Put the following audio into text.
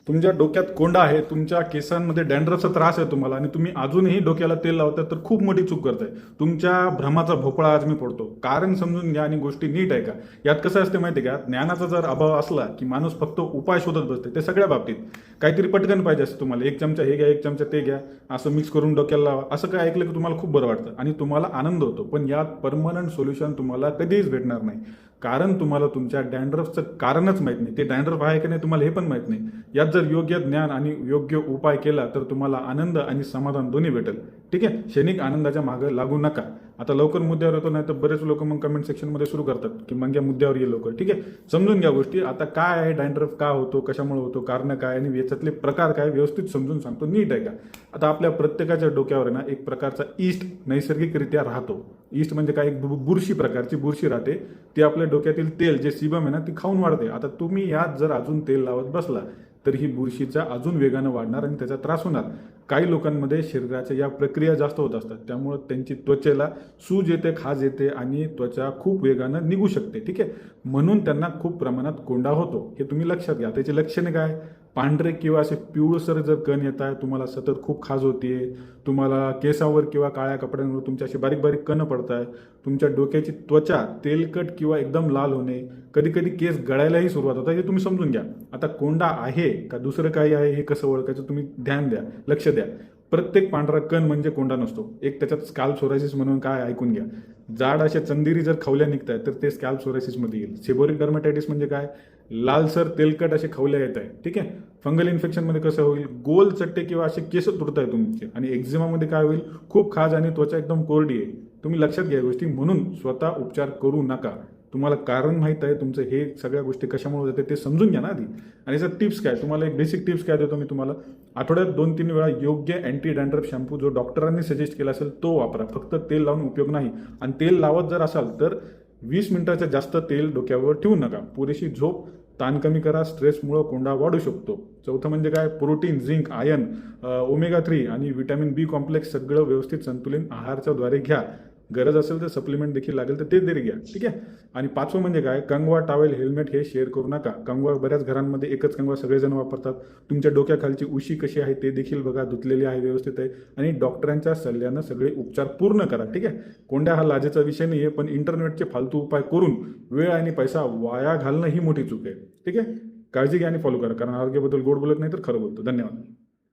तुमच्या डोक्यात कोंडा आहे, तुमच्या केसांमध्ये डॅन्ड्रफचा त्रास आहे तुम्हाला आणि तुम्ही अजूनही डोक्याला तेल लावताय तर खूप मोठी चूक करताय. तुमच्या भ्रमाचा भोपळा आज मी फोडतो. कारण समजून घ्या आणि गोष्टी नीट ऐका. यात कसं असते माहिती आहे का, ज्ञानाचा जर अभाव असला की माणूस फक्त उपाय शोधत बसते. ते सगळ्या बाबतीत काहीतरी पटकन पाहिजे असतं तुम्हाला. एक चमचा हे घ्या, एक चमचा ते घ्या, असं मिक्स करून डोक्याला लावा. असं काय ऐकलं की तुम्हाला खूप बरं वाटतं आणि तुम्हाला आनंद होतो. पण यात परमनंट सोल्युशन तुम्हाला कधीच भेटणार नाही. कारण तुम्हाला तुमच्या डॅन्ड्रफचं कारणच माहीत नाही. ते डॅन्ड्रफ आहे की नाही तुम्हाला हे पण माहीत नाही. यात जर योग्य ज्ञान आणि योग्य उपाय केला तर तुम्हाला आनंद आणि समाधान दोन्ही भेटेल. ठीक आहे, क्षणिक आनंदाच्या मागे लागू नका. आता लवकर मुद्द्यावर येतो, नाही तर बरेच लोक मग कमेंट सेक्शनमध्ये सुरू करतात की मग या मुद्द्यावर ये लवकर. ठीक आहे, समजून घ्या गोष्टी. आता काय आहे डॅन्ड्रफ, का होतो, कशामुळे होतो, कारण काय आणि याच्यातले प्रकार काय व्यवस्थित समजून सांगतो, नीट आहे का. आता आपल्या प्रत्येकाच्या डोक्यावर ना एक प्रकारचा ईस्ट नैसर्गिकरित्या राहतो. ईस्ट म्हणजे काय, एक बुरशी प्रकारची बुरशी राहते. ती आपल्या डोक्यातील तेल जे सीबम आहे ना ती खाऊन वाढते. आता तुम्ही यात जर अजून तेल लावत बसला तर ही बुरशीचा अजून वेगानं वाढणार आणि त्याचा त्रास होणार. काही लोकांमध्ये शरीराच्या या प्रक्रिया जास्त होत असतात, त्यामुळे त्यांची त्वचेला सूज येते, खाज येते आणि त्वचा खूप वेगानं निघू शकते. ठीक आहे, म्हणून त्यांना खूप प्रमाणात कोंडा होतो. हे तुम्ही लक्षात घ्या. त्याची लक्षणे काय, पांढरे किंवा असे पिवळसर जर कण येत आहे, तुम्हाला सतत खूप खाज होतीये, तुम्हाला केसावर किंवा काळ्या कपड्यांवर तुमच्या असे बारीक बारीक कण पडत आहे, तुमच्या डोक्याची त्वचा तेलकट किंवा एकदम लाल होणे, कधी कधी केस गळायलाही सुरुवात होतात. हे तुम्ही समजून घ्या. आता कोंडा आहे का दुसरं काही आहे हे कसं ओळखायचं, तुम्ही ध्यान द्या, लक्ष द्या. प्रत्येक पांढरा कण म्हणजे कोंडा नसतो. एक त्याच्यात स्कॅल्प सोरायसिस म्हणून काय ऐकून घ्या. जाड अशा चंदेरी जर खवल्या निघताय तर ते स्कॅल्प सोरायसिसमध्ये येईल. सेबोरिक डर्मेटायटिस म्हणजे काय, लालसर तेलकट असे खवल्या येत आहे. ठीक आहे, फंगल इन्फेक्शनमध्ये कसं होईल, गोल चट्टे किंवा असे केस तुटत आहे तुमचे. आणि एक्झिमामध्ये काय होईल, खूप खाज आणि त्वचा एकदम कोरडी आहे. तुम्ही लक्षात घ्या गोष्टी. म्हणून स्वतः उपचार करू नका. तुम्हाला कारण माहीत आहे तुमचं हे सगळ्या गोष्टी कशामुळे होते ते समजून घ्या ना आधी. आणि याचा टिप्स काय, तुम्हाला एक बेसिक टिप्स काय देतो मी तुम्हाला. आठवड्यात 2-3 वेळा योग्य अँटी डॅन्ड्रफ शॅम्पू जो डॉक्टरांनी सजेस्ट केला असेल तो वापरा. फक्त तेल लावून उपयोग नाही. आणि तेल लावत जर असाल तर 20 मिनिटाच्या जास्त तेल डोक्यावर ठेवू नका. पुरेशी झोप, ताण कमी करा. स्ट्रेसमुळे कोंडा वाढू शकतो. चौथं म्हणजे काय, प्रोटीन, झिंक, आयर्न, ओमेगा 3 आणि व्हिटॅमिन बी कॉम्प्लेक्स सगळं व्यवस्थित संतुलित आहाराच्या द्वारे घ्या. गरज असेल तर सप्लिमेंट देखील लागेल तर ते तरी घ्या. ठीक आहे, आणि 5वं म्हणजे काय, कंगवा, टॉवेल, हेल्मेट हे शेअर करू नका. कंगवा बऱ्याच घरांमध्ये एकच कंगवा सगळेजण वापरतात. तुमच्या डोक्याखालची उशी कशी आहे ते देखील बघा, धुतलेली आहे, व्यवस्थित आहे. आणि डॉक्टरांच्या सल्ल्यानं सगळे उपचार पूर्ण करा. ठीक आहे, कोंड्या हा लाजेचा विषय नाही आहे, पण इंटरनेटचे फालतू उपाय करून वेळ आणि पैसा वाया घालणं ही मोठी चूक आहे. ठीक आहे, काळजी घ्या आणि फॉलो करा. कारण आरोग्याबद्दल गोड बोलत नाही तर खरं बोलतो. धन्यवाद.